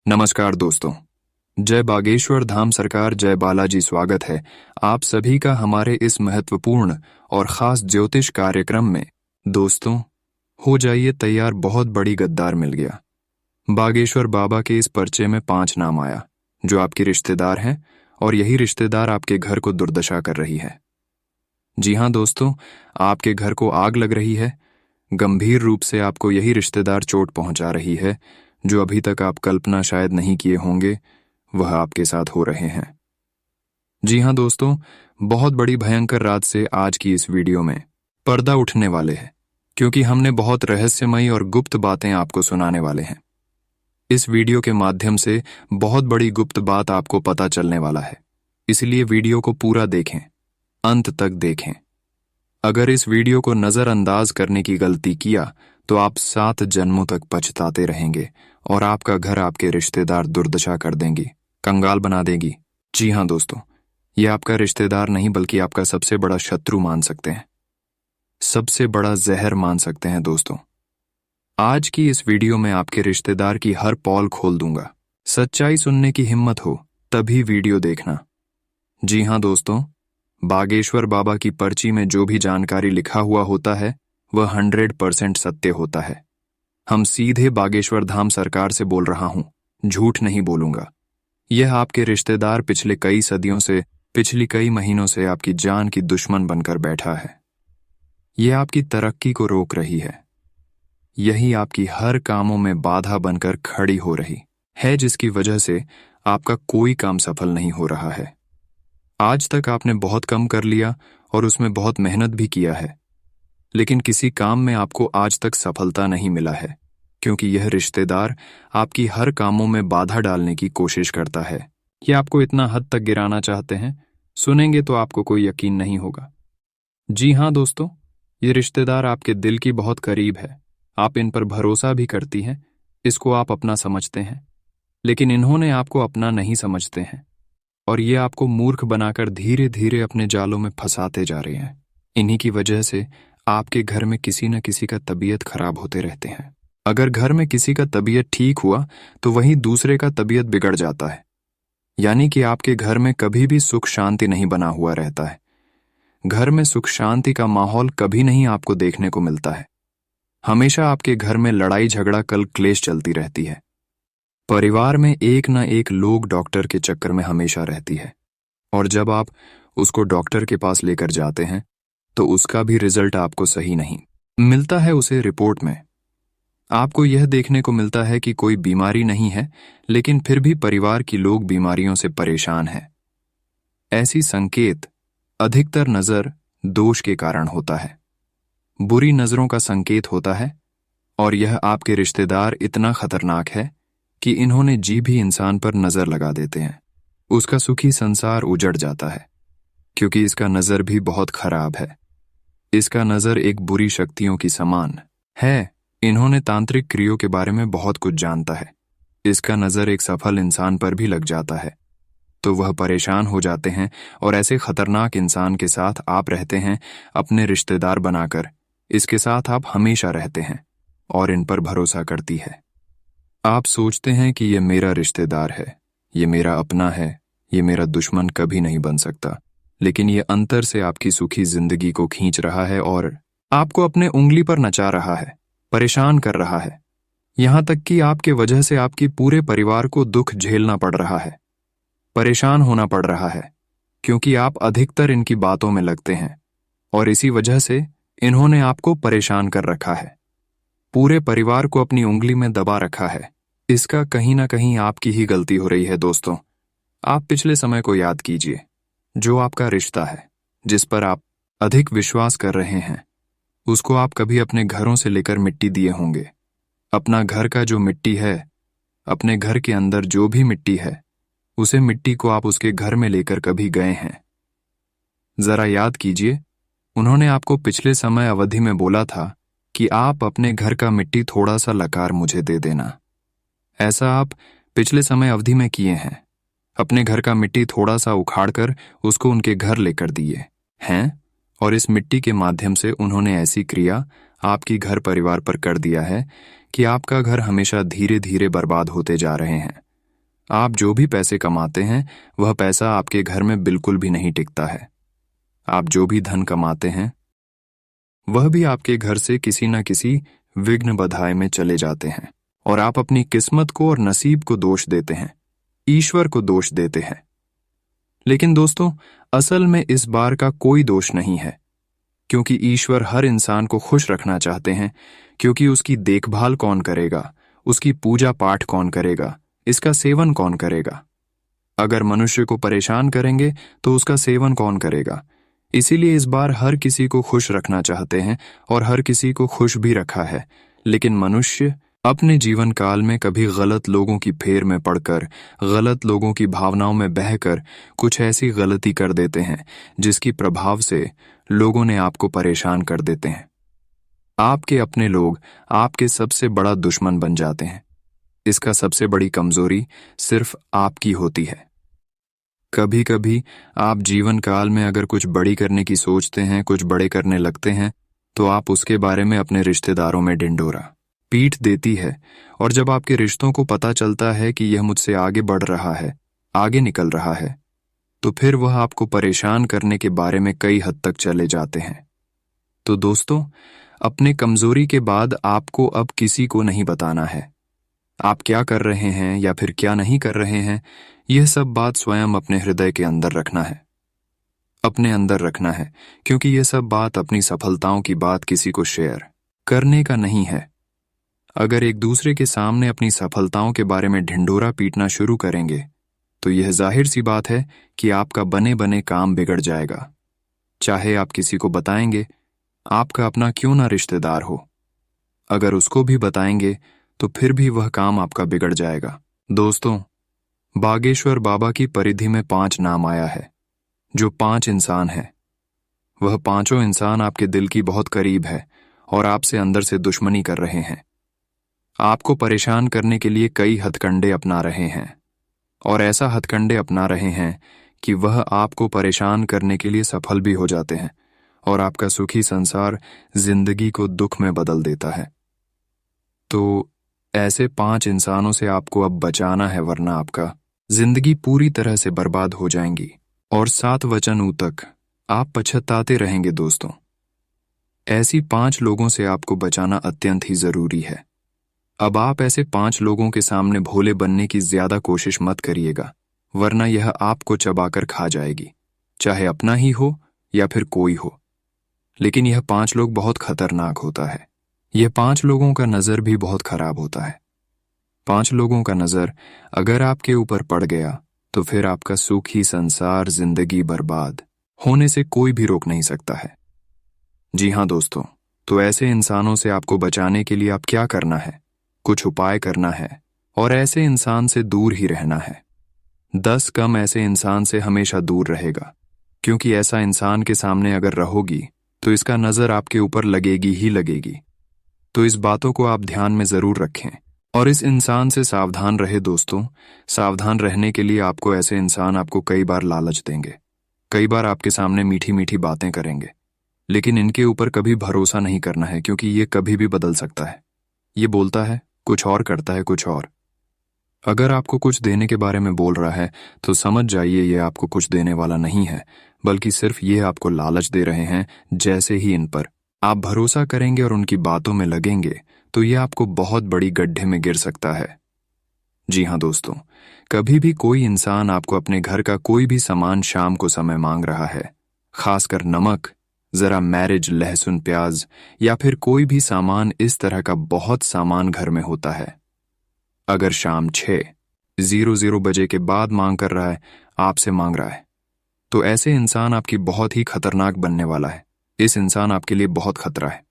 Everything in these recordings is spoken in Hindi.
नमस्कार दोस्तों। जय बागेश्वर धाम सरकार, जय बालाजी। स्वागत है आप सभी का हमारे इस महत्वपूर्ण और खास ज्योतिष कार्यक्रम में। दोस्तों, हो जाइए तैयार, बहुत बड़ी गद्दार मिल गया। बागेश्वर बाबा के इस पर्चे में 5 नाम आया जो आपके रिश्तेदार हैं, और यही रिश्तेदार आपके घर को दुर्दशा कर रही है। जी हाँ दोस्तों, आपके घर को आग लग रही है। गंभीर रूप से आपको यही रिश्तेदार चोट पहुंचा रही है। जो अभी तक आप कल्पना शायद नहीं किए होंगे, वह आपके साथ हो रहे हैं। जी हाँ दोस्तों, बहुत बड़ी भयंकर रात से आज की इस वीडियो में पर्दा उठने वाले हैं, क्योंकि हमने बहुत रहस्यमयी और गुप्त बातें आपको सुनाने वाले हैं। इस वीडियो के माध्यम से बहुत बड़ी गुप्त बात आपको पता चलने वाला है, इसलिए वीडियो को पूरा देखें, अंत तक देखें। अगर इस वीडियो को नजरअंदाज करने की गलती किया तो आप 7 जन्मों तक पछताते रहेंगे और आपका घर आपके रिश्तेदार दुर्दशा कर देंगी, कंगाल बना देगी। जी हाँ दोस्तों, ये आपका रिश्तेदार नहीं बल्कि आपका सबसे बड़ा शत्रु मान सकते हैं, सबसे बड़ा जहर मान सकते हैं दोस्तों। आज की इस वीडियो में आपके रिश्तेदार की हर पॉल खोल दूंगा। सच्चाई सुनने की हिम्मत हो तभी वीडियो देखना। जी हाँ दोस्तों, बागेश्वर बाबा की पर्ची में जो भी जानकारी लिखा हुआ होता है वह 100% सत्य होता है। हम सीधे बागेश्वर धाम सरकार से बोल रहा हूं, झूठ नहीं बोलूंगा। यह आपके रिश्तेदार पिछले कई सदियों से, पिछली कई महीनों से आपकी जान की दुश्मन बनकर बैठा है। यह आपकी तरक्की को रोक रही है। यही आपकी हर कामों में बाधा बनकर खड़ी हो रही है, जिसकी वजह से आपका कोई काम सफल नहीं हो रहा है। आज तक आपने बहुत कम कर लिया और उसमें बहुत मेहनत भी किया है, लेकिन किसी काम में आपको आज तक सफलता नहीं मिला है, क्योंकि यह रिश्तेदार आपकी हर कामों में बाधा डालने की कोशिश करता है। ये आपको इतना हद तक गिराना चाहते हैं, सुनेंगे तो आपको कोई यकीन नहीं होगा। जी हाँ दोस्तों, ये रिश्तेदार आपके दिल की बहुत करीब है। आप इन पर भरोसा भी करती हैं, इसको आप अपना समझते हैं, लेकिन इन्होंने आपको अपना नहीं समझते हैं और ये आपको मूर्ख बनाकर धीरे धीरे अपने जालों में फंसाते जा रहे हैं। इन्हीं की वजह से आपके घर में किसी न किसी का तबीयत खराब होते रहते हैं। अगर घर में किसी का तबीयत ठीक हुआ तो वहीं दूसरे का तबीयत बिगड़ जाता है, यानी कि आपके घर में कभी भी सुख शांति नहीं बना हुआ रहता है। घर में सुख शांति का माहौल कभी नहीं आपको देखने को मिलता है। हमेशा आपके घर में लड़ाई झगड़ा कल क्लेश चलती रहती है। परिवार में एक न एक लोग डॉक्टर के चक्कर में हमेशा रहती है, और जब आप उसको डॉक्टर के पास लेकर जाते हैं तो उसका भी रिजल्ट आपको सही नहीं मिलता है। उसे रिपोर्ट में आपको यह देखने को मिलता है कि कोई बीमारी नहीं है, लेकिन फिर भी परिवार के लोग बीमारियों से परेशान हैं। ऐसी संकेत अधिकतर नजर दोष के कारण होता है, बुरी नजरों का संकेत होता है, और यह आपके रिश्तेदार इतना खतरनाक है कि इन्होंने जी भी इंसान पर नजर लगा देते हैं। उसका सुखी संसार उजड़ जाता है, क्योंकि इसका नजर भी बहुत खराब है। इसका नजर एक बुरी शक्तियों की समान है। इन्होंने तांत्रिक क्रियों के बारे में बहुत कुछ जानता है। इसका नजर एक सफल इंसान पर भी लग जाता है तो वह परेशान हो जाते हैं, और ऐसे खतरनाक इंसान के साथ आप रहते हैं अपने रिश्तेदार बनाकर। इसके साथ आप हमेशा रहते हैं और इन पर भरोसा करती है। आप सोचते हैं कि ये मेरा रिश्तेदार है, ये मेरा अपना है, ये मेरा दुश्मन कभी नहीं बन सकता, लेकिन ये अंतर से आपकी सुखी जिंदगी को खींच रहा है और आपको अपने उंगली पर नचा रहा है, परेशान कर रहा है। यहां तक कि आपके वजह से आपकी पूरे परिवार को दुख झेलना पड़ रहा है, परेशान होना पड़ रहा है, क्योंकि आप अधिकतर इनकी बातों में लगते हैं, और इसी वजह से इन्होंने आपको परेशान कर रखा है, पूरे परिवार को अपनी उंगली में दबा रखा है। इसका कहीं ना कहीं आपकी ही गलती हो रही है दोस्तों। आप पिछले समय को याद कीजिए। जो आपका रिश्ता है, जिस पर आप अधिक विश्वास कर रहे हैं, उसको आप कभी अपने घरों से लेकर मिट्टी दिए होंगे। अपना घर का जो मिट्टी है, अपने घर के अंदर जो भी मिट्टी है, उसे मिट्टी को आप उसके घर में लेकर कभी गए हैं? जरा याद कीजिए। उन्होंने आपको पिछले समय अवधि में बोला था कि आप अपने घर का मिट्टी थोड़ा सा लकार मुझे दे देना। ऐसा आप पिछले समय अवधि में किए हैं। अपने घर का मिट्टी थोड़ा सा उखाड़कर उसको उनके घर लेकर दिए हैं, और इस मिट्टी के माध्यम से उन्होंने ऐसी क्रिया आपकी घर परिवार पर कर दिया है कि आपका घर हमेशा धीरे धीरे बर्बाद होते जा रहे हैं। आप जो भी पैसे कमाते हैं वह पैसा आपके घर में बिल्कुल भी नहीं टिकता है। आप जो भी धन कमाते हैं वह भी आपके घर से किसी न किसी विघ्न बधाई में चले जाते हैं, और आप अपनी किस्मत को और नसीब को दोष देते हैं, ईश्वर को दोष देते हैं। लेकिन दोस्तों, असल में इस बार का कोई दोष नहीं है, क्योंकि ईश्वर हर इंसान को खुश रखना चाहते हैं। क्योंकि उसकी देखभाल कौन करेगा, उसकी पूजा पाठ कौन करेगा, इसका सेवन कौन करेगा? अगर मनुष्य को परेशान करेंगे तो उसका सेवन कौन करेगा? इसीलिए इस बार हर किसी को खुश रखना चाहते हैं और हर किसी को खुश भी रखा है। लेकिन मनुष्य अपने जीवन काल में कभी गलत लोगों की फेर में पड़कर, गलत लोगों की भावनाओं में बहकर कुछ ऐसी गलती कर देते हैं जिसकी प्रभाव से लोगों ने आपको परेशान कर देते हैं। आपके अपने लोग आपके सबसे बड़ा दुश्मन बन जाते हैं। इसका सबसे बड़ी कमजोरी सिर्फ आपकी होती है। कभी कभी आप जीवन काल में अगर कुछ बड़ी करने की सोचते हैं, कुछ बड़े करने लगते हैं, तो आप उसके बारे में अपने रिश्तेदारों में ढिंढोरा पीट देती है। और जब आपके रिश्तों को पता चलता है कि यह मुझसे आगे बढ़ रहा है, आगे निकल रहा है, तो फिर वह आपको परेशान करने के बारे में कई हद तक चले जाते हैं। तो दोस्तों, अपने कमजोरी के बाद आपको अब किसी को नहीं बताना है। आप क्या कर रहे हैं या फिर क्या नहीं कर रहे हैं, यह सब बात स्वयं अपने हृदय के अंदर रखना है, अपने अंदर रखना है। क्योंकि यह सब बात, अपनी सफलताओं की बात किसी को शेयर करने का नहीं है। अगर एक दूसरे के सामने अपनी सफलताओं के बारे में ढिंढोरा पीटना शुरू करेंगे तो यह जाहिर सी बात है कि आपका बने बने काम बिगड़ जाएगा। चाहे आप किसी को बताएंगे, आपका अपना क्यों ना रिश्तेदार हो, अगर उसको भी बताएंगे तो फिर भी वह काम आपका बिगड़ जाएगा। दोस्तों, बागेश्वर बाबा की परिधि में 5 नाम आया है, जो 5 इंसान हैं। वह पांचों इंसान आपके दिल की बहुत करीब है और आपसे अंदर से दुश्मनी कर रहे हैं। आपको परेशान करने के लिए कई हथकंडे अपना रहे हैं, और ऐसा हथकंडे अपना रहे हैं कि वह आपको परेशान करने के लिए सफल भी हो जाते हैं, और आपका सुखी संसार जिंदगी को दुख में बदल देता है। तो ऐसे 5 इंसानों से आपको अब बचाना है, वरना आपका जिंदगी पूरी तरह से बर्बाद हो जाएंगी और 7 वचनों तक आप पछताते रहेंगे। दोस्तों, ऐसी 5 लोगों से आपको बचाना अत्यंत ही जरूरी है। अब आप ऐसे 5 लोगों के सामने भोले बनने की ज्यादा कोशिश मत करिएगा, वरना यह आपको चबाकर खा जाएगी, चाहे अपना ही हो या फिर कोई हो। लेकिन यह 5 लोग बहुत खतरनाक होता है। यह 5 लोगों का नजर भी बहुत खराब होता है। 5 लोगों का नजर अगर आपके ऊपर पड़ गया तो फिर आपका सुखी संसार, जिंदगी बर्बाद होने से कोई भी रोक नहीं सकता है। जी हाँ दोस्तों, तो ऐसे इंसानों से आपको बचाने के लिए आप क्या करना है? कुछ उपाय करना है और ऐसे इंसान से दूर ही रहना है। 10 कम ऐसे इंसान से हमेशा दूर रहेगा, क्योंकि ऐसा इंसान के सामने अगर रहोगी तो इसका नजर आपके ऊपर लगेगी ही लगेगी। तो इस बातों को आप ध्यान में जरूर रखें और इस इंसान से सावधान रहे। दोस्तों, सावधान रहने के लिए आपको ऐसे इंसान आपको कई बार लालच देंगे, कई बार आपके सामने मीठी मीठी बातें करेंगे, लेकिन इनके ऊपर कभी भरोसा नहीं करना है, क्योंकि ये कभी भी बदल सकता है। ये बोलता है कुछ और, करता है कुछ और। अगर आपको कुछ देने के बारे में बोल रहा है तो समझ जाइए ये आपको कुछ देने वाला नहीं है, बल्कि सिर्फ ये आपको लालच दे रहे हैं। जैसे ही इन पर आप भरोसा करेंगे और उनकी बातों में लगेंगे तो ये आपको बहुत बड़ी गड्ढे में गिर सकता है। जी हाँ दोस्तों, कभी भी कोई इंसान आपको अपने घर का कोई भी सामान शाम को समय मांग रहा है, खासकर नमक, जरा मैरिज, लहसुन, प्याज या फिर कोई भी सामान, इस तरह का बहुत सामान घर में होता है, अगर शाम 6:00 बजे के बाद मांग कर रहा है, आपसे मांग रहा है, तो ऐसे इंसान आपकी बहुत ही खतरनाक बनने वाला है। इस इंसान आपके लिए बहुत खतरा है।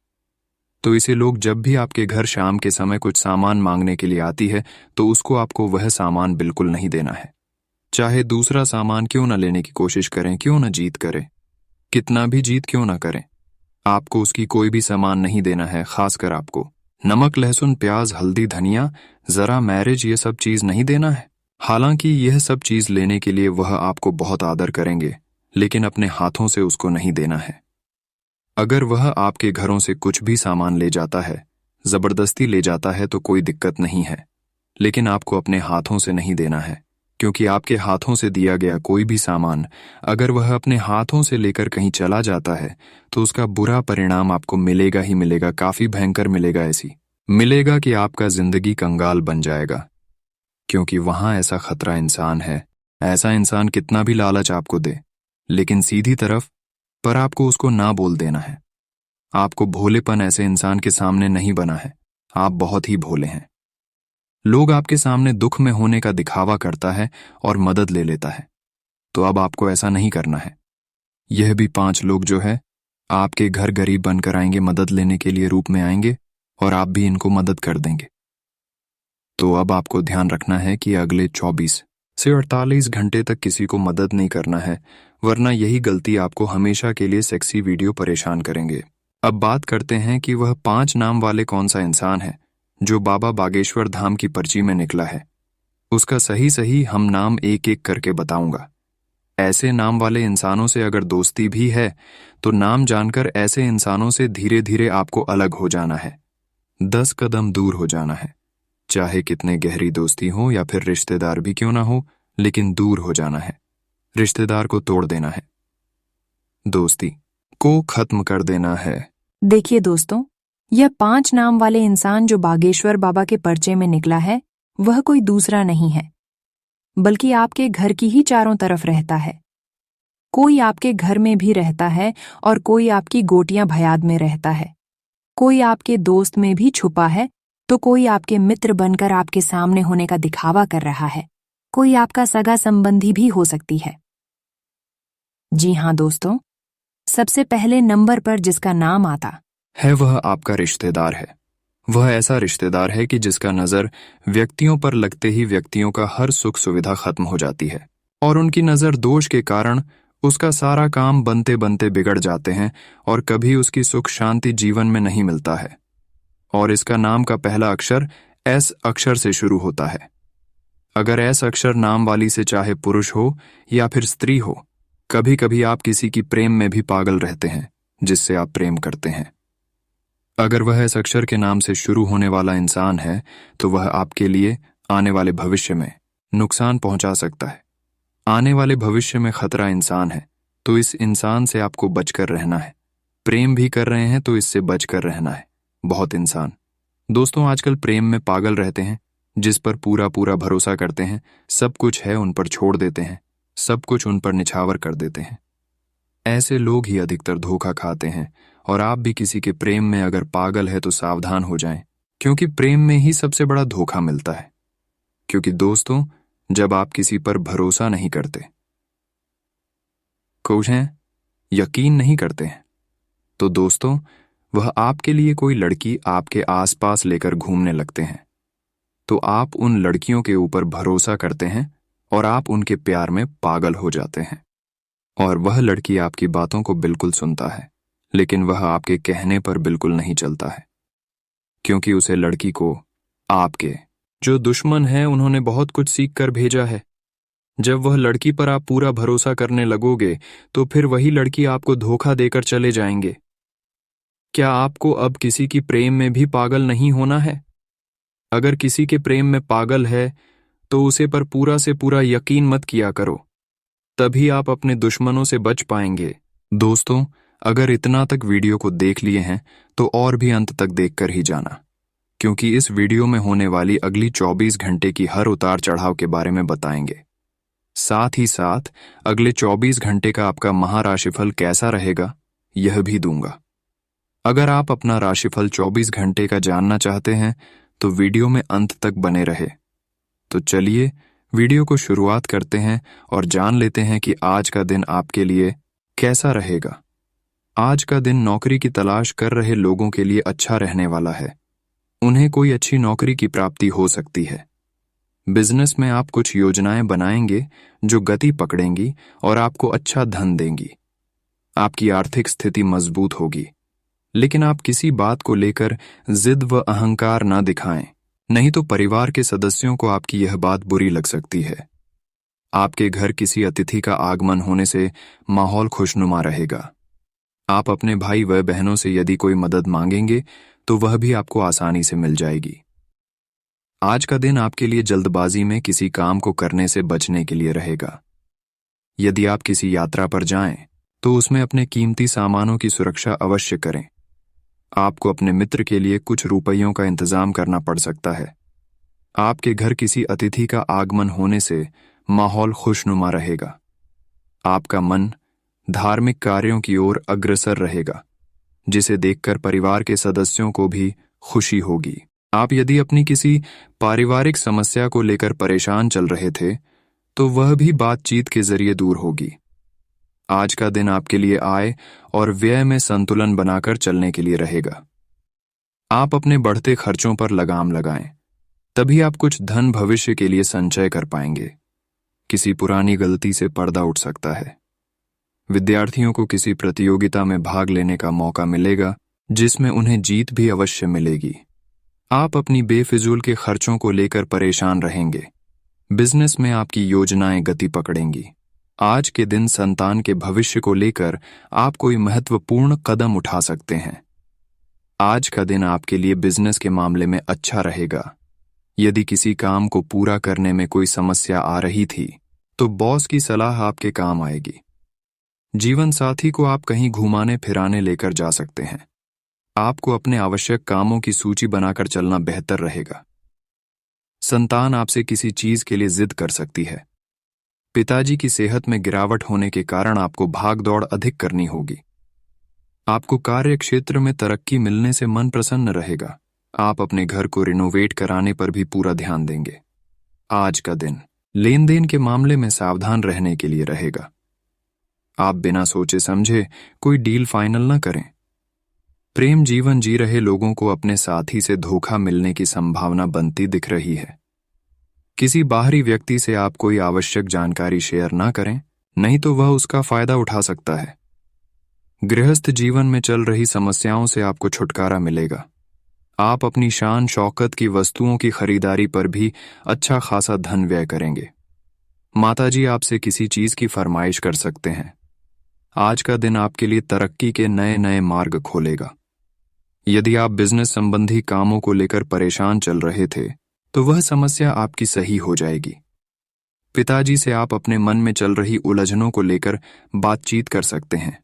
तो इसे लोग जब भी आपके घर शाम के समय कुछ सामान मांगने के लिए आती है तो उसको आपको वह सामान बिल्कुल नहीं देना है। चाहे दूसरा सामान क्यों ना लेने की कोशिश करें, क्यों ना जीत करें, कितना भी जीत क्यों ना करें, आपको उसकी कोई भी सामान नहीं देना है। खासकर आपको नमक, लहसुन, प्याज, हल्दी, धनिया, जरा मैरिज, ये सब चीज नहीं देना है। हालांकि यह सब चीज लेने के लिए वह आपको बहुत आदर करेंगे, लेकिन अपने हाथों से उसको नहीं देना है। अगर वह आपके घरों से कुछ भी सामान ले जाता है, जबरदस्ती ले जाता है, तो कोई दिक्कत नहीं है, लेकिन आपको अपने हाथों से नहीं देना है, क्योंकि आपके हाथों से दिया गया कोई भी सामान अगर वह अपने हाथों से लेकर कहीं चला जाता है तो उसका बुरा परिणाम आपको मिलेगा ही मिलेगा, काफी भयंकर मिलेगा। ऐसी मिलेगा कि आपका जिंदगी कंगाल बन जाएगा, क्योंकि वहां ऐसा खतरा इंसान है। ऐसा इंसान कितना भी लालच आपको दे, लेकिन सीधी तरफ पर आपको उसको ना बोल देना है। आपको भोलेपन ऐसे इंसान के सामने नहीं बना है, आप बहुत ही भोले हैं। लोग आपके सामने दुख में होने का दिखावा करता है और मदद ले लेता है, तो अब आपको ऐसा नहीं करना है। यह भी 5 लोग जो है आपके घर गरीब बनकर आएंगे, मदद लेने के लिए रूप में आएंगे और आप भी इनको मदद कर देंगे। तो अब आपको ध्यान रखना है कि अगले 24 से 48 घंटे तक किसी को मदद नहीं करना है, वरना यही गलती आपको हमेशा के लिए सेक्सी वीडियो परेशान करेंगे। अब बात करते हैं कि वह 5 नाम वाले कौन सा इंसान है जो बाबा बागेश्वर धाम की पर्ची में निकला है। उसका सही सही हम नाम एक एक करके बताऊंगा। ऐसे नाम वाले इंसानों से अगर दोस्ती भी है तो नाम जानकर ऐसे इंसानों से धीरे धीरे आपको अलग हो जाना है, 10 कदम दूर हो जाना है। चाहे कितने गहरी दोस्ती हो या फिर रिश्तेदार भी क्यों ना हो, लेकिन दूर हो जाना है। रिश्तेदार को तोड़ देना है, दोस्ती को खत्म कर देना है। देखिए दोस्तों, यह 5 नाम वाले इंसान जो बागेश्वर बाबा के पर्चे में निकला है वह कोई दूसरा नहीं है, बल्कि आपके घर की ही चारों तरफ रहता है। कोई आपके घर में भी रहता है और कोई आपकी गोटियां भयाद में रहता है। कोई आपके दोस्त में भी छुपा है तो कोई आपके मित्र बनकर आपके सामने होने का दिखावा कर रहा है। कोई आपका सगा संबंधी भी हो सकती है। जी हाँ दोस्तों, सबसे पहले नंबर पर जिसका नाम आता है वह आपका रिश्तेदार है। वह ऐसा रिश्तेदार है कि जिसका नजर व्यक्तियों पर लगते ही व्यक्तियों का हर सुख सुविधा खत्म हो जाती है और उनकी नजर दोष के कारण उसका सारा काम बनते बनते बिगड़ जाते हैं और कभी उसकी सुख शांति जीवन में नहीं मिलता है। और इसका नाम का पहला अक्षर एस अक्षर से शुरू होता है। अगर एस अक्षर नाम वाली से चाहे पुरुष हो या फिर स्त्री हो, कभी कभी आप किसी की प्रेम में भी पागल रहते हैं जिससे आप प्रेम करते हैं। अगर वह इस अक्षर के नाम से शुरू होने वाला इंसान है तो वह आपके लिए आने वाले भविष्य में नुकसान पहुंचा सकता है। आने वाले भविष्य में खतरा इंसान है, तो इस इंसान से आपको बचकर रहना है। प्रेम भी कर रहे हैं तो इससे बचकर रहना है। बहुत इंसान दोस्तों आजकल प्रेम में पागल रहते हैं, जिस पर पूरा पूरा भरोसा करते हैं, सब कुछ है उन पर छोड़ देते हैं, सब कुछ उन पर निछावर कर देते हैं। ऐसे लोग ही अधिकतर धोखा खाते हैं और आप भी किसी के प्रेम में अगर पागल है तो सावधान हो जाएं, क्योंकि प्रेम में ही सबसे बड़ा धोखा मिलता है। क्योंकि दोस्तों जब आप किसी पर भरोसा नहीं करते, खुश हैं, यकीन नहीं करते हैं, तो दोस्तों वह आपके लिए कोई लड़की आपके आसपास लेकर घूमने लगते हैं, तो आप उन लड़कियों के ऊपर भरोसा करते हैं और आप उनके प्यार में पागल हो जाते हैं। और वह लड़की आपकी बातों को बिल्कुल सुनता है, लेकिन वह आपके कहने पर बिल्कुल नहीं चलता है, क्योंकि उसे लड़की को आपके जो दुश्मन हैं उन्होंने बहुत कुछ सीख कर भेजा है। जब वह लड़की पर आप पूरा भरोसा करने लगोगे तो फिर वही लड़की आपको धोखा देकर चले जाएंगे। क्या आपको अब किसी की प्रेम में भी पागल नहीं होना है? अगर किसी के प्रेम में पागल है तो उसे पर पूरा से पूरा यकीन मत किया करो, तभी आप अपने दुश्मनों से बच पाएंगे। दोस्तों अगर इतना तक वीडियो को देख लिए हैं तो और भी अंत तक देखकर ही जाना, क्योंकि इस वीडियो में होने वाली अगली 24 घंटे की हर उतार चढ़ाव के बारे में बताएंगे। साथ ही साथ अगले 24 घंटे का आपका महाराशिफल कैसा रहेगा यह भी दूंगा। अगर आप अपना राशिफल 24 घंटे का जानना चाहते हैं तो वीडियो में अंत तक बने रहे। तो चलिए वीडियो को शुरुआत करते हैं और जान लेते हैं कि आज का दिन आपके लिए कैसा रहेगा। आज का दिन नौकरी की तलाश कर रहे लोगों के लिए अच्छा रहने वाला है। उन्हें कोई अच्छी नौकरी की प्राप्ति हो सकती है। बिजनेस में आप कुछ योजनाएं बनाएंगे जो गति पकड़ेंगी और आपको अच्छा धन देंगी। आपकी आर्थिक स्थिति मजबूत होगी, लेकिन आप किसी बात को लेकर जिद व अहंकार ना दिखाएं, नहीं तो परिवार के सदस्यों को आपकी यह बात बुरी लग सकती है। आपके घर किसी अतिथि का आगमन होने से माहौल खुशनुमा रहेगा। आप अपने भाई व बहनों से यदि कोई मदद मांगेंगे तो वह भी आपको आसानी से मिल जाएगी। आज का दिन आपके लिए जल्दबाजी में किसी काम को करने से बचने के लिए रहेगा। यदि आप किसी यात्रा पर जाएं, तो उसमें अपने कीमती सामानों की सुरक्षा अवश्य करें। आपको अपने मित्र के लिए कुछ रुपयों का इंतजाम करना पड़ सकता है। आपके घर किसी अतिथि का आगमन होने से माहौल खुशनुमा रहेगा। आपका मन धार्मिक कार्यों की ओर अग्रसर रहेगा, जिसे देखकर परिवार के सदस्यों को भी खुशी होगी। आप यदि अपनी किसी पारिवारिक समस्या को लेकर परेशान चल रहे थे, तो वह भी बातचीत के जरिए दूर होगी। आज का दिन आपके लिए आय और व्यय में संतुलन बनाकर चलने के लिए रहेगा। आप अपने बढ़ते खर्चों पर लगाम लगाएं, तभी आप कुछ धन भविष्य के लिए संचय कर पाएंगे। किसी पुरानी गलती से पर्दा उठ सकता है। विद्यार्थियों को किसी प्रतियोगिता में भाग लेने का मौका मिलेगा, जिसमें उन्हें जीत भी अवश्य मिलेगी। आप अपनी बेफिजूल के खर्चों को लेकर परेशान रहेंगे। बिजनेस में आपकी योजनाएं गति पकड़ेंगी। आज के दिन संतान के भविष्य को लेकर आप कोई महत्वपूर्ण कदम उठा सकते हैं। आज का दिन आपके लिए बिजनेस के मामले में अच्छा रहेगा। यदि किसी काम को पूरा करने में कोई समस्या आ रही थी, तो बॉस की सलाह आपके काम आएगी। जीवन साथी को आप कहीं घुमाने फिराने लेकर जा सकते हैं। आपको अपने आवश्यक कामों की सूची बनाकर चलना बेहतर रहेगा। संतान आपसे किसी चीज के लिए जिद कर सकती है। पिताजी की सेहत में गिरावट होने के कारण आपको भागदौड़ अधिक करनी होगी। आपको कार्य क्षेत्र में तरक्की मिलने से मन प्रसन्न रहेगा। आप अपने घर को रिनोवेट कराने पर भी पूरा ध्यान देंगे। आज का दिन लेन देन के मामले में सावधान रहने के लिए रहेगा। आप बिना सोचे समझे कोई डील फाइनल न करें। प्रेम जीवन जी रहे लोगों को अपने साथी से धोखा मिलने की संभावना बनती दिख रही है। किसी बाहरी व्यक्ति से आप कोई आवश्यक जानकारी शेयर ना करें, नहीं तो वह उसका फायदा उठा सकता है। गृहस्थ जीवन में चल रही समस्याओं से आपको छुटकारा मिलेगा। आप अपनी शान शौकत की वस्तुओं की खरीदारी पर भी अच्छा खासा धन व्यय करेंगे। माताजी आपसे किसी चीज की फरमाइश कर सकते हैं। आज का दिन आपके लिए तरक्की के नए नए मार्ग खोलेगा। यदि आप बिजनेस संबंधी कामों को लेकर परेशान चल रहे थे, तो वह समस्या आपकी सही हो जाएगी। पिताजी से आप अपने मन में चल रही उलझनों को लेकर बातचीत कर सकते हैं।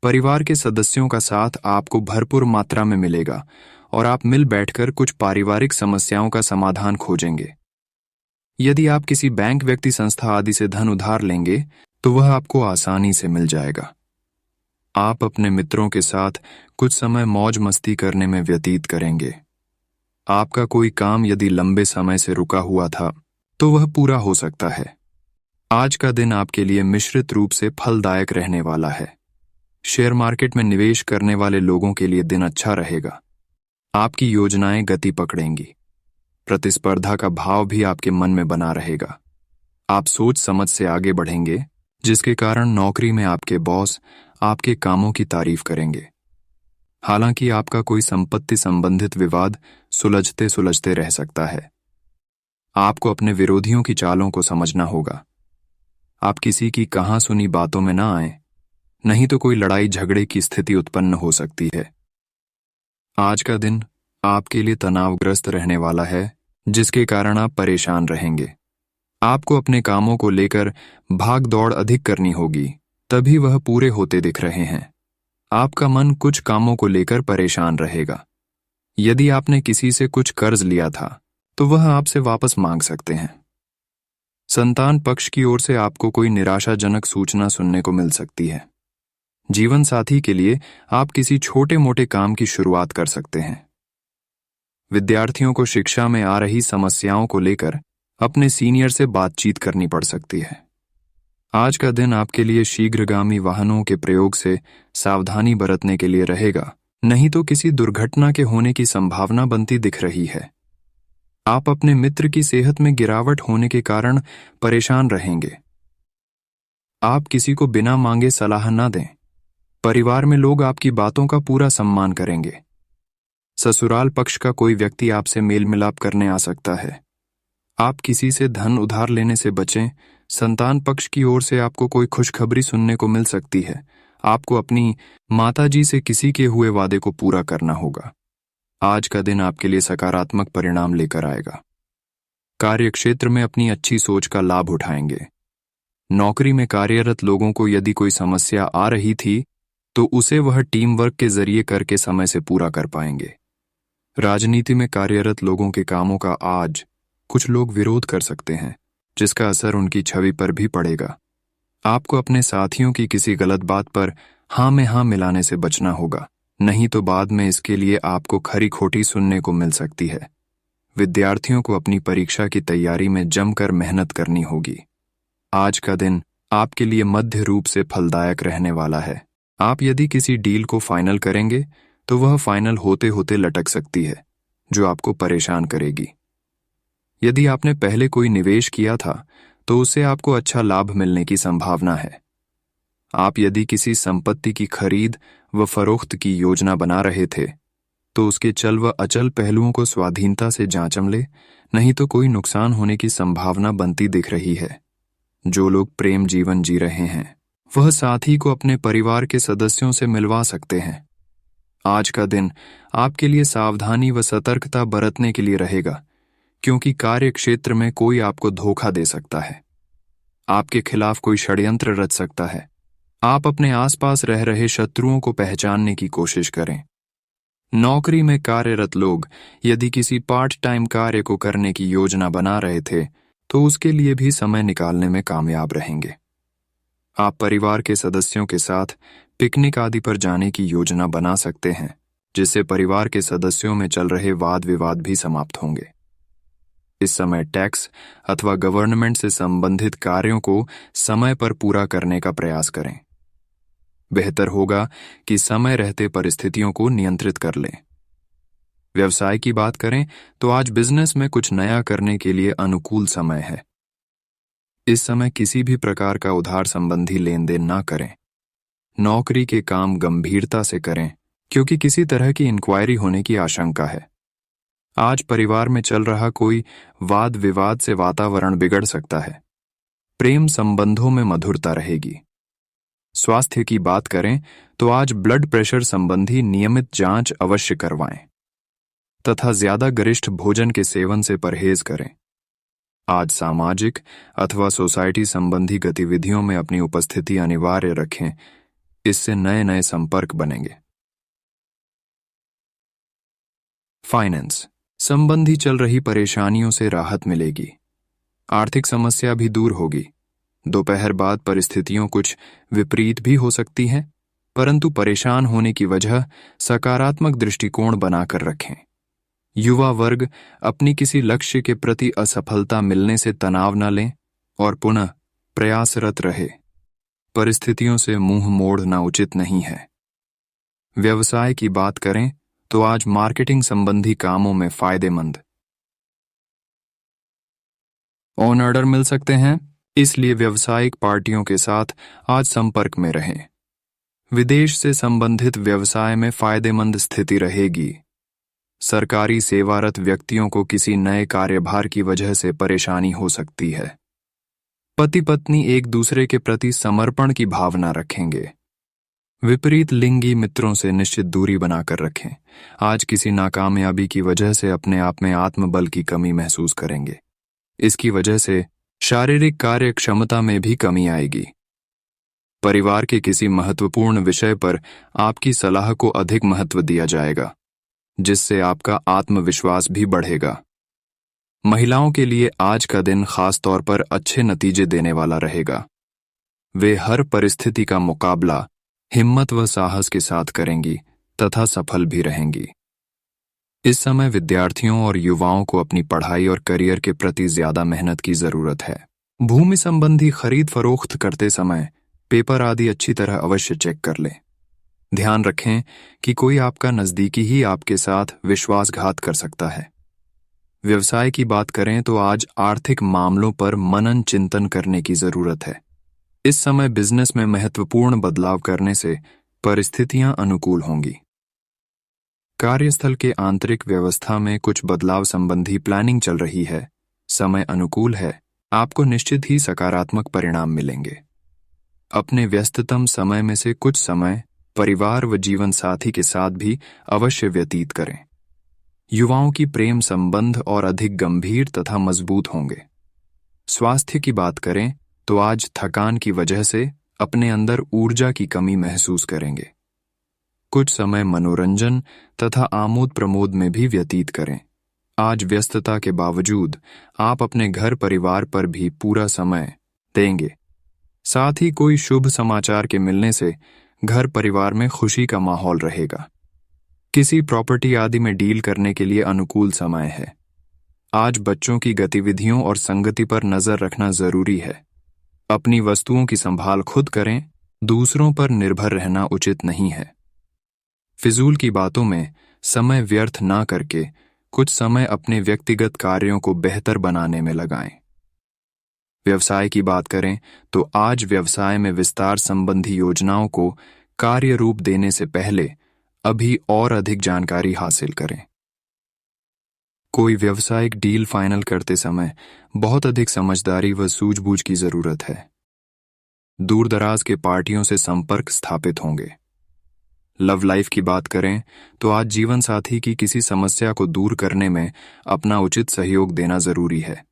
परिवार के सदस्यों का साथ आपको भरपूर मात्रा में मिलेगा और आप मिल बैठकर कुछ पारिवारिक समस्याओं का समाधान खोजेंगे। यदि आप किसी बैंक, व्यक्ति, संस्था आदि से धन उधार लेंगे, तो वह आपको आसानी से मिल जाएगा। आप अपने मित्रों के साथ कुछ समय मौज मस्ती करने में व्यतीत करेंगे। आपका कोई काम यदि लंबे समय से रुका हुआ था, तो वह पूरा हो सकता है। आज का दिन आपके लिए मिश्रित रूप से फलदायक रहने वाला है। शेयर मार्केट में निवेश करने वाले लोगों के लिए दिन अच्छा रहेगा। आपकी योजनाएं गति पकड़ेंगी। प्रतिस्पर्धा का भाव भी आपके मन में बना रहेगा। आप सोच समझ से आगे बढ़ेंगे, जिसके कारण नौकरी में आपके बॉस आपके कामों की तारीफ करेंगे। हालांकि आपका कोई संपत्ति संबंधित विवाद सुलझते सुलझते रह सकता है। आपको अपने विरोधियों की चालों को समझना होगा। आप किसी की कहाँ सुनी बातों में ना आए, नहीं तो कोई लड़ाई झगड़े की स्थिति उत्पन्न हो सकती है। आज का दिन आपके लिए तनावग्रस्त रहने वाला है, जिसके कारण आप परेशान रहेंगे। आपको अपने कामों को लेकर भाग दौड़ अधिक करनी होगी, तभी वह पूरे होते दिख रहे हैं। आपका मन कुछ कामों को लेकर परेशान रहेगा। यदि आपने किसी से कुछ कर्ज लिया था, तो वह आपसे वापस मांग सकते हैं। संतान पक्ष की ओर से आपको कोई निराशाजनक सूचना सुनने को मिल सकती है। जीवन साथी के लिए आप किसी छोटे मोटे काम की शुरुआत कर सकते हैं। विद्यार्थियों को शिक्षा में आ रही समस्याओं को लेकर अपने सीनियर से बातचीत करनी पड़ सकती है। आज का दिन आपके लिए शीघ्रगामी वाहनों के प्रयोग से सावधानी बरतने के लिए रहेगा, नहीं तो किसी दुर्घटना के होने की संभावना बनती दिख रही है। आप अपने मित्र की सेहत में गिरावट होने के कारण परेशान रहेंगे। आप किसी को बिना मांगे सलाह न दें। परिवार में लोग आपकी बातों का पूरा सम्मान करेंगे। ससुराल पक्ष का कोई व्यक्ति आपसे मेल मिलाप करने आ सकता है। आप किसी से धन उधार लेने से बचें। संतान पक्ष की ओर से आपको कोई खुशखबरी सुनने को मिल सकती है। आपको अपनी माताजी से किसी के हुए वादे को पूरा करना होगा। आज का दिन आपके लिए सकारात्मक परिणाम लेकर आएगा। कार्यक्षेत्र में अपनी अच्छी सोच का लाभ उठाएंगे। नौकरी में कार्यरत लोगों को यदि कोई समस्या आ रही थी तो उसे वह टीम वर्क के जरिए करके समय से पूरा कर पाएंगे। राजनीति में कार्यरत लोगों के कामों का आज कुछ लोग विरोध कर सकते हैं, जिसका असर उनकी छवि पर भी पड़ेगा। आपको अपने साथियों की किसी गलत बात पर हाँ में हाँ मिलाने से बचना होगा, नहीं तो बाद में इसके लिए आपको खरी खोटी सुनने को मिल सकती है। विद्यार्थियों को अपनी परीक्षा की तैयारी में जमकर मेहनत करनी होगी। आज का दिन आपके लिए मध्य रूप से फलदायक रहने वाला है। आप यदि किसी डील को फाइनल करेंगे तो वह फाइनल होते होते लटक सकती है, जो आपको परेशान करेगी। यदि आपने पहले कोई निवेश किया था तो उससे आपको अच्छा लाभ मिलने की संभावना है। आप यदि किसी संपत्ति की खरीद व फरोख्त की योजना बना रहे थे तो उसके चल व अचल पहलुओं को स्वाधीनता से जांच ले, नहीं तो कोई नुकसान होने की संभावना बनती दिख रही है। जो लोग प्रेम जीवन जी रहे हैं वह साथी को अपने परिवार के सदस्यों से मिलवा सकते हैं। आज का दिन आपके लिए सावधानी व सतर्कता बरतने के लिए रहेगा, क्योंकि कार्य क्षेत्र में कोई आपको धोखा दे सकता है। आपके खिलाफ कोई षड्यंत्र रच सकता है। आप अपने आसपास रह रहे शत्रुओं को पहचानने की कोशिश करें। नौकरी में कार्यरत लोग यदि किसी पार्ट टाइम कार्य को करने की योजना बना रहे थे तो उसके लिए भी समय निकालने में कामयाब रहेंगे। आप परिवार के सदस्यों के साथ पिकनिक आदि पर जाने की योजना बना सकते हैं, जिससे परिवार के सदस्यों में चल रहे वाद विवाद भी समाप्त होंगे। इस समय टैक्स अथवा गवर्नमेंट से संबंधित कार्यों को समय पर पूरा करने का प्रयास करें। बेहतर होगा कि समय रहते परिस्थितियों को नियंत्रित कर लें। व्यवसाय की बात करें तो आज बिजनेस में कुछ नया करने के लिए अनुकूल समय है। इस समय किसी भी प्रकार का उधार संबंधी लेन देन ना करें। नौकरी के काम गंभीरता से करें, क्योंकि किसी तरह की इंक्वायरी होने की आशंका है। आज परिवार में चल रहा कोई वाद विवाद से वातावरण बिगड़ सकता है। प्रेम संबंधों में मधुरता रहेगी। स्वास्थ्य की बात करें तो आज ब्लड प्रेशर संबंधी नियमित जांच अवश्य करवाएं तथा ज्यादा गरिष्ठ भोजन के सेवन से परहेज करें। आज सामाजिक अथवा सोसाइटी संबंधी गतिविधियों में अपनी उपस्थिति अनिवार्य रखें, इससे नए नए संपर्क बनेंगे। फाइनेंस संबंधी चल रही परेशानियों से राहत मिलेगी। आर्थिक समस्या भी दूर होगी। दोपहर बाद परिस्थितियों कुछ विपरीत भी हो सकती हैं, परंतु परेशान होने की वजह सकारात्मक दृष्टिकोण बनाकर रखें। युवा वर्ग अपनी किसी लक्ष्य के प्रति असफलता मिलने से तनाव न लें और पुनः प्रयासरत रहे। परिस्थितियों से मुंह मोड़ना उचित नहीं है। व्यवसाय की बात करें तो आज मार्केटिंग संबंधी कामों में फायदेमंद ऑन ऑर्डर मिल सकते हैं, इसलिए व्यावसायिक पार्टियों के साथ आज संपर्क में रहें। विदेश से संबंधित व्यवसाय में फायदेमंद स्थिति रहेगी। सरकारी सेवारत व्यक्तियों को किसी नए कार्यभार की वजह से परेशानी हो सकती है। पति पत्नी एक दूसरे के प्रति समर्पण की भावना रखेंगे। विपरीत लिंगी मित्रों से निश्चित दूरी बनाकर रखें। आज किसी नाकामयाबी की वजह से अपने आप में आत्मबल की कमी महसूस करेंगे। इसकी वजह से शारीरिक कार्य क्षमता में भी कमी आएगी। परिवार के किसी महत्वपूर्ण विषय पर आपकी सलाह को अधिक महत्व दिया जाएगा, जिससे आपका आत्मविश्वास भी बढ़ेगा। महिलाओं के लिए आज का दिन खास तौर पर अच्छे नतीजे देने वाला रहेगा। वे हर परिस्थिति का मुकाबला हिम्मत व साहस के साथ करेंगी तथा सफल भी रहेंगी। इस समय विद्यार्थियों और युवाओं को अपनी पढ़ाई और करियर के प्रति ज्यादा मेहनत की जरूरत है। भूमि संबंधी खरीद फरोख्त करते समय पेपर आदि अच्छी तरह अवश्य चेक कर लें। ध्यान रखें कि कोई आपका नजदीकी ही आपके साथ विश्वासघात कर सकता है। व्यवसाय की बात करें तो आज आर्थिक मामलों पर मनन चिंतन करने की जरूरत है। इस समय बिजनेस में महत्वपूर्ण बदलाव करने से परिस्थितियां अनुकूल होंगी। कार्यस्थल के आंतरिक व्यवस्था में कुछ बदलाव संबंधी प्लानिंग चल रही है। समय अनुकूल है। आपको निश्चित ही सकारात्मक परिणाम मिलेंगे। अपने व्यस्ततम समय में से कुछ समय परिवार व जीवन साथी के साथ भी अवश्य व्यतीत करें। युवाओं की प्रेम संबंध और अधिक गंभीर तथा मजबूत होंगे। स्वास्थ्य की बात करें तो आज थकान की वजह से अपने अंदर ऊर्जा की कमी महसूस करेंगे। कुछ समय मनोरंजन तथा आमोद प्रमोद में भी व्यतीत करें। आज व्यस्तता के बावजूद आप अपने घर परिवार पर भी पूरा समय देंगे। साथ ही कोई शुभ समाचार के मिलने से घर परिवार में खुशी का माहौल रहेगा। किसी प्रॉपर्टी आदि में डील करने के लिए अनुकूल समय है। आज बच्चों की गतिविधियों और संगति पर नजर रखना जरूरी है। अपनी वस्तुओं की संभाल खुद करें, दूसरों पर निर्भर रहना उचित नहीं है। फिजूल की बातों में समय व्यर्थ ना करके कुछ समय अपने व्यक्तिगत कार्यों को बेहतर बनाने में लगाएं। व्यवसाय की बात करें तो आज व्यवसाय में विस्तार संबंधी योजनाओं को कार्य रूप देने से पहले अभी और अधिक जानकारी हासिल करें। कोई व्यावसायिक डील फाइनल करते समय बहुत अधिक समझदारी व सूझबूझ की जरूरत है। दूर दराज के पार्टियों से संपर्क स्थापित होंगे। लव लाइफ की बात करें तो आज जीवन साथी की किसी समस्या को दूर करने में अपना उचित सहयोग देना जरूरी है।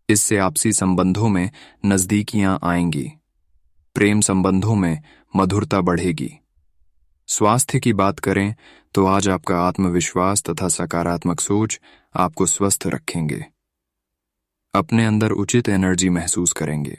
इससे आपसी संबंधों में नजदीकियां आएंगी। प्रेम संबंधों में मधुरता बढ़ेगी। स्वास्थ्य की बात करें तो आज आपका आत्मविश्वास तथा सकारात्मक सोच आपको स्वस्थ रखेंगे। अपने अंदर उचित एनर्जी महसूस करेंगे।